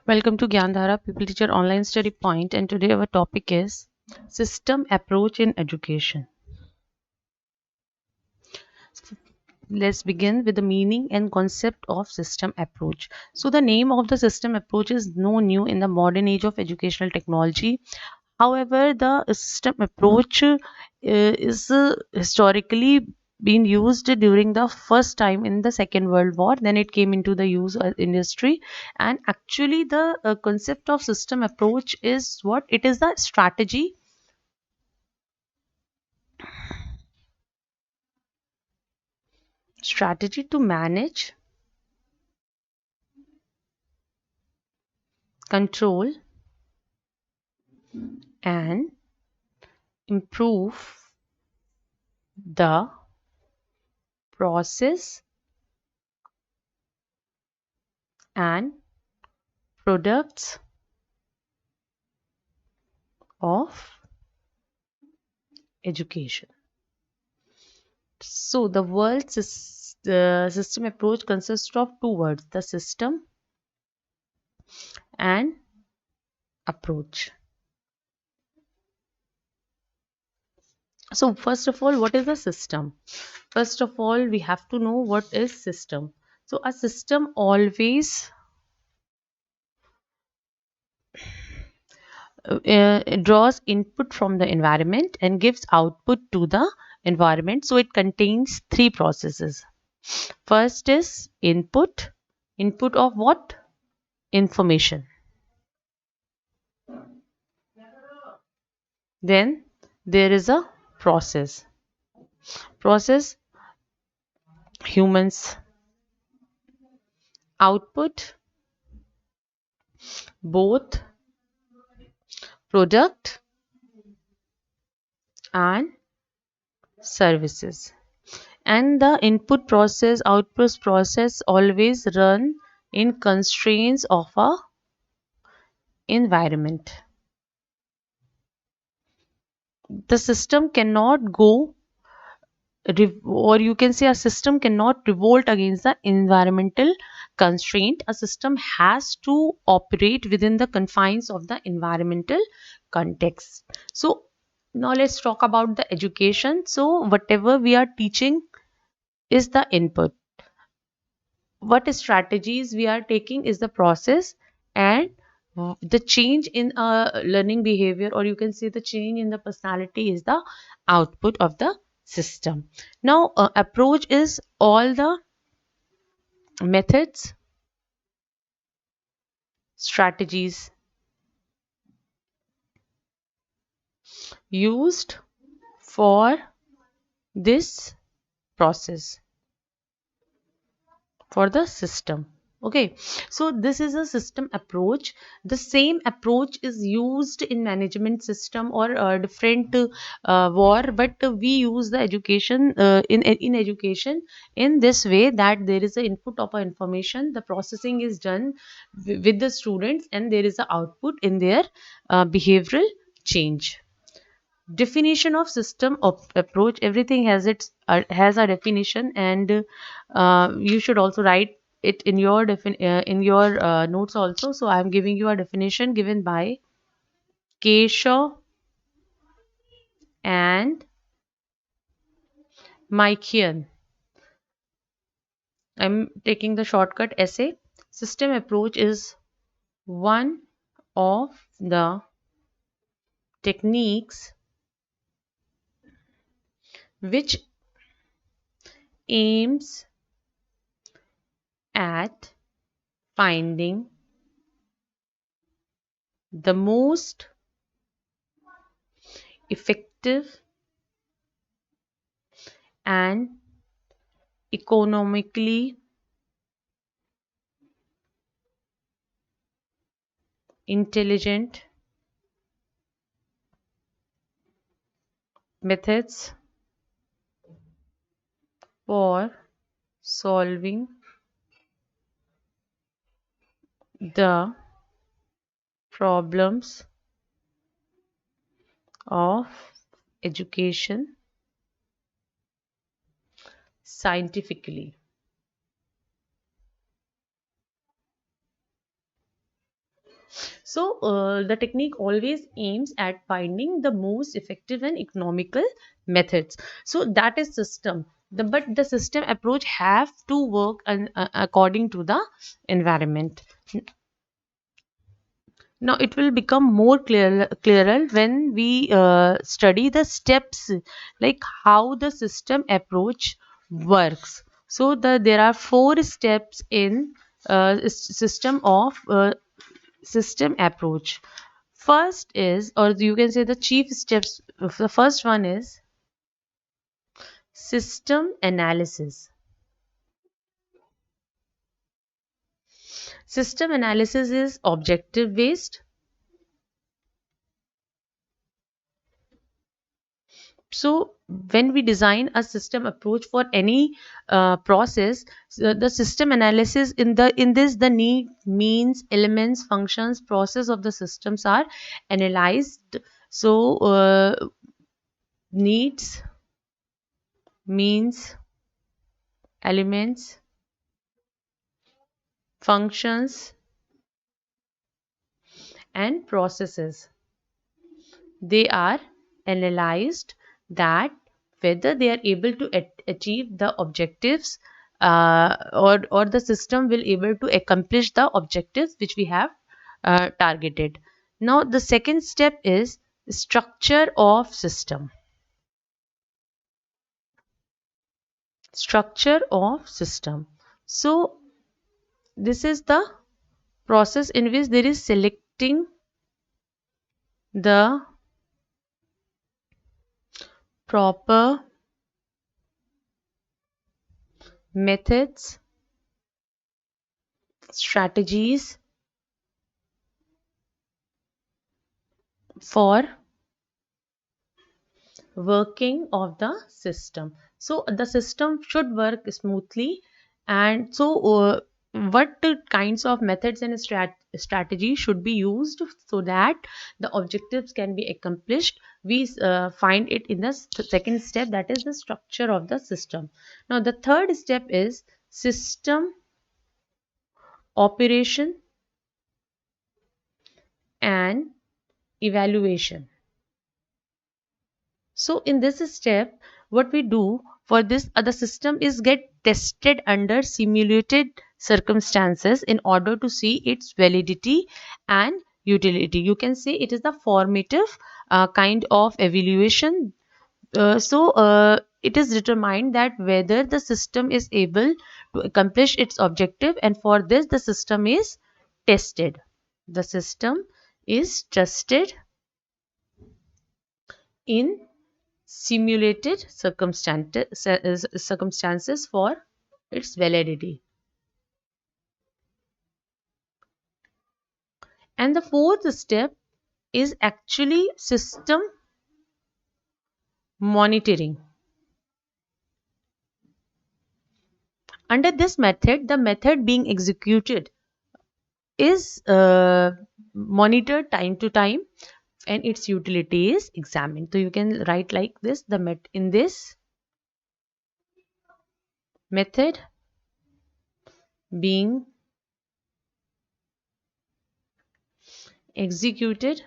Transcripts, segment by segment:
Welcome to Gyandhara People Teacher Online Study Point, and today our topic is System Approach in Education. Let's begin with the meaning and concept of system approach. So, the name of the system approach is no new in the modern age of educational technology. However, the system approach is historically been used during the first time in the Second World War. Then it came into the use industry, and actually the concept of system approach is what it is: the strategy to manage, control, and improve the process and products of education. So the system approach consists of two words: the system and approach. So first of all, what is a system? First of all, we have to know what is system. So a system always draws input from the environment and gives output to the environment. So it contains three processes. First is input. Input of what? Information. Then there is a process. Process, humans. Output, both product and services. And the input process, output process always run in constraints of a environment. The system cannot go or you can say a system cannot revolt against the environmental constraint. A system has to operate within the confines of the environmental context. So now let's talk about the education. So whatever we are teaching is the input. What strategies we are taking is the process, and the change in learning behavior, or you can say the change in the personality, is the output of the system. Now approach is all the methods, strategies used for this process, for the system. Okay, so this is a system approach. The same approach is used in management system or different war, but we use the education in education in this way, that there is a input of information, the processing is done with the students, and there is a output in their behavioral change. Definition of system of approach: everything has a definition, and you should also write it in your notes also. So I am giving you a definition given by Keshaw and Maikian. I'm taking the shortcut essay. System approach is one of the techniques which aims at finding the most effective and economically intelligent methods for solving the problems of education scientifically. So the technique always aims at finding the most effective and economical methods. So that is system. But the system approach have to work according to the environment. Now it will become more clearer when we study the steps, like how the system approach works. So there are four steps in system approach. First is, or you can say the chief steps. The first one is system analysis. System analysis is objective based. So when we design a system approach for any process, so the system analysis in this, the need, means, elements, functions, process of the systems are analyzed. So needs, means, elements, functions, and processes, they are analyzed, that whether they are able to achieve the objectives, or the system will able to accomplish the objectives which we have targeted. Now the second step is structure of system. Structure of system. So this is the process in which there is selecting the proper methods, strategies for working of the system. So the system should work smoothly. And so what kinds of methods and strategy should be used so that the objectives can be accomplished, we find it in the second step, that is the structure of the system. Now the third step is system operation and evaluation. So in this step, what we do for this other system is get tested under simulated circumstances in order to see its validity and utility. You can say it is the formative kind of evaluation. It is determined that whether the system is able to accomplish its objective, and for this the system is tested. The system is tested in simulated circumstances for its validity. And the fourth step is actually system monitoring. Under this method, the method being executed is monitored time to time, and its utility is examined. So you can write like this: in this method being executed,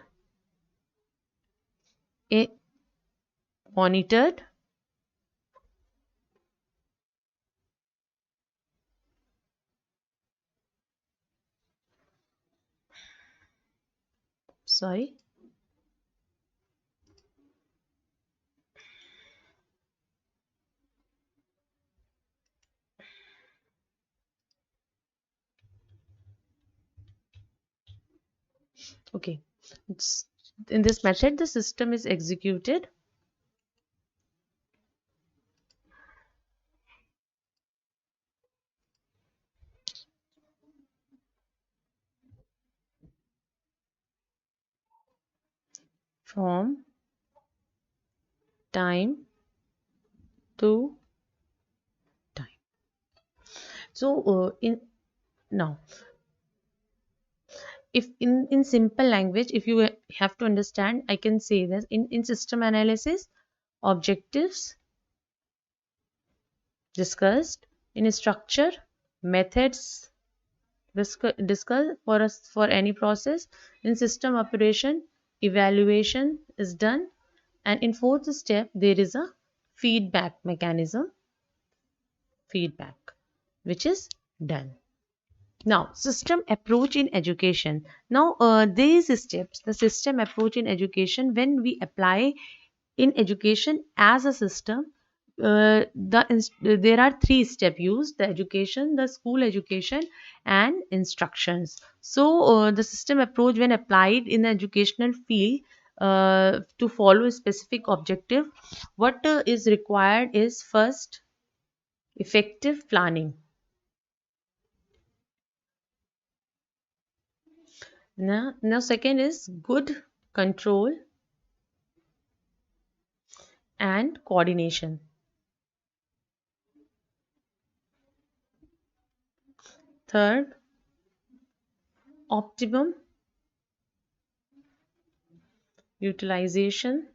monitored, sorry, okay. It's, in this method the system is executed from time to time. So in now, if in simple language, if you have to understand, I can say this: in system analysis, objectives discussed; in structure, methods discuss for us for any process. In system operation, evaluation is done, and in fourth step there is a feedback mechanism, feedback, which is done. Now, system approach in education. Now, these steps, the system approach in education, when we apply in education as a system, there are three steps used: the education, the school education, and instructions. So, the system approach, when applied in the educational field, to follow a specific objective, what is required is first effective planning. Now second is good control and coordination. Third, optimum utilization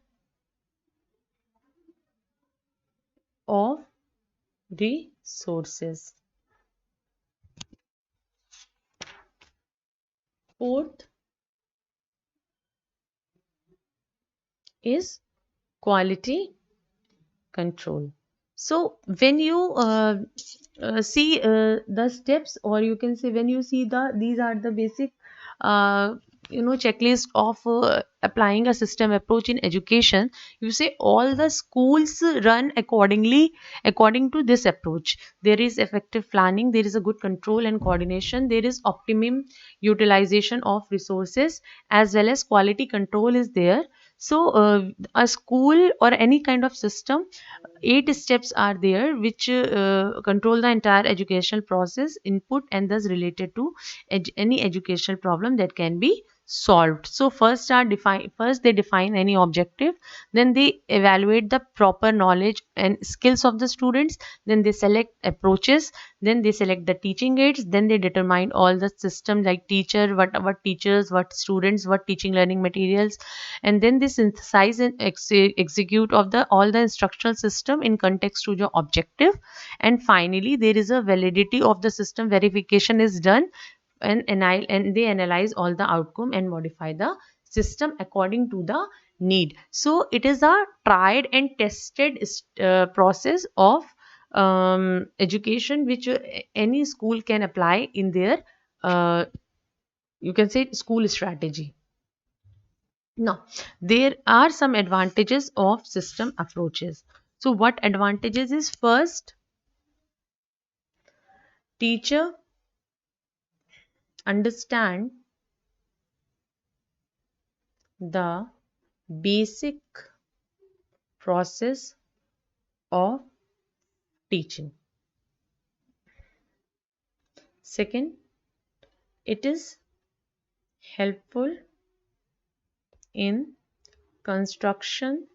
of resources. Fourth is quality control. So when you see the steps, or you can say when you see these are the basic uh, checklist of applying a system approach in education. You say all the schools run accordingly, according to this approach. There is effective planning, there is a good control and coordination, there is optimum utilization of resources, as well as quality control is there. So a school or any kind of system, 8 steps are there which control the entire educational process, input, and thus related to any educational problem that can be solved. So first they define any objective, then they evaluate the proper knowledge and skills of the students, then they select approaches, then they select the teaching aids, then they determine all the system like teacher, what teachers, what students, what teaching learning materials, and then they synthesize and execute of the all the instructional system in context to your objective. And finally there is a validity of the system, verification is done, and they analyze all the outcome and modify the system according to the need. So it is a tried and tested process of education, which any school can apply in their uh, you can say school strategy. Now, there are some advantages of system approaches. So, what advantages is first, teacher understand the basic process of teaching. Second, it is helpful in construction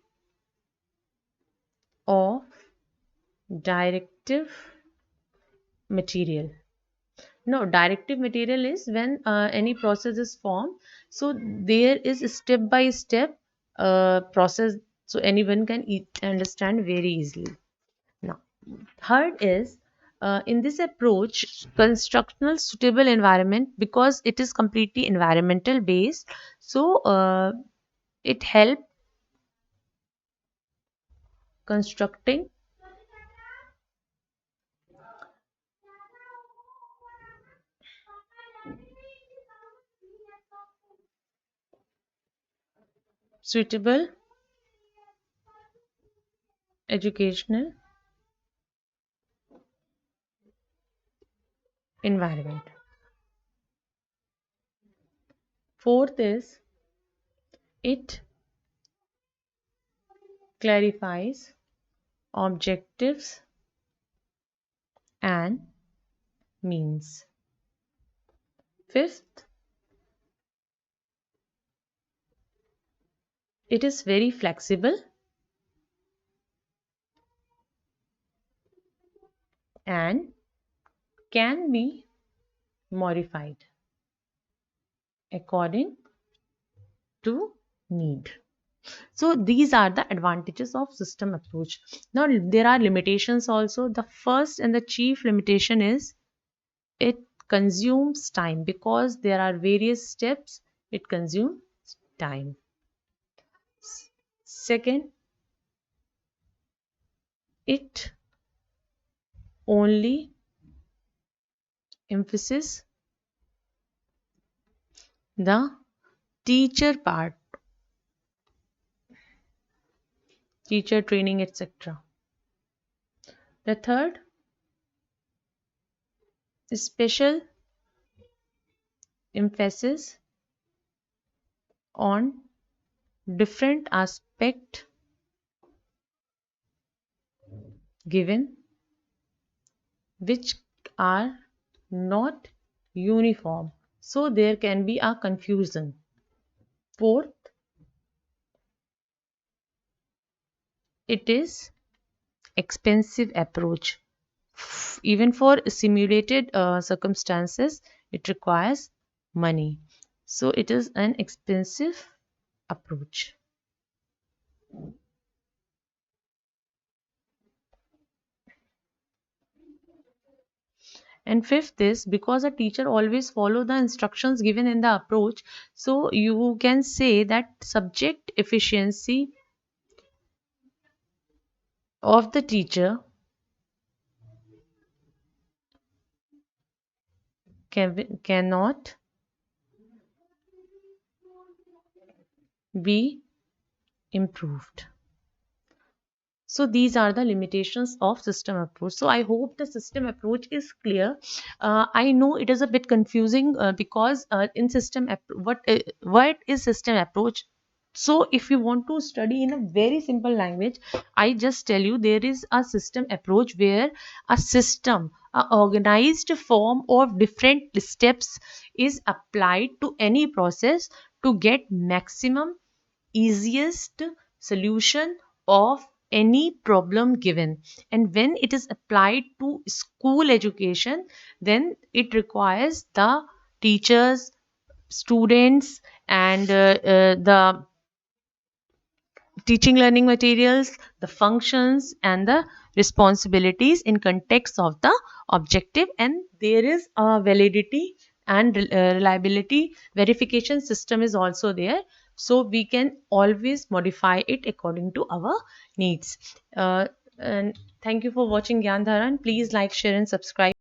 of directive material. No, directive material is when any process is formed. So there is a step by step process, so anyone can understand very easily. Now, third is in this approach, constructional suitable environment, because it is completely environmental based. So it help constructing suitable educational environment. Fourth is it clarifies objectives and means. Fifth, it is very flexible and can be modified according to need. So these are the advantages of system approach. Now there are limitations also. The first and the chief limitation is it consumes time because there are various steps. It consumes time. Second, it only emphasizes the teacher part, teacher training, etc. The third, special emphasis on different aspect given which are not uniform, so there can be a confusion. Fourth, it is expensive approach. Even for simulated circumstances, it requires money, so it is an expensive approach. And fifth is because a teacher always follow the instructions given in the approach, so you can say that subject efficiency of the teacher cannot be improved. So these are the limitations of system approach. So I hope the system approach is clear. I know it is a bit confusing because in what is system approach. So if you want to study in a very simple language, I just tell you there is a system approach where a system, a organized form of different steps is applied to any process to get maximum easiest solution of any problem given. And when it is applied to school education, then it requires the teachers, students, and the teaching learning materials, the functions, and the responsibilities in context of the objective. And there is a validity and reliability verification system is also there, so we can always modify it according to our needs. And thank you for watching Gyan Dharan. Please like, share, and subscribe.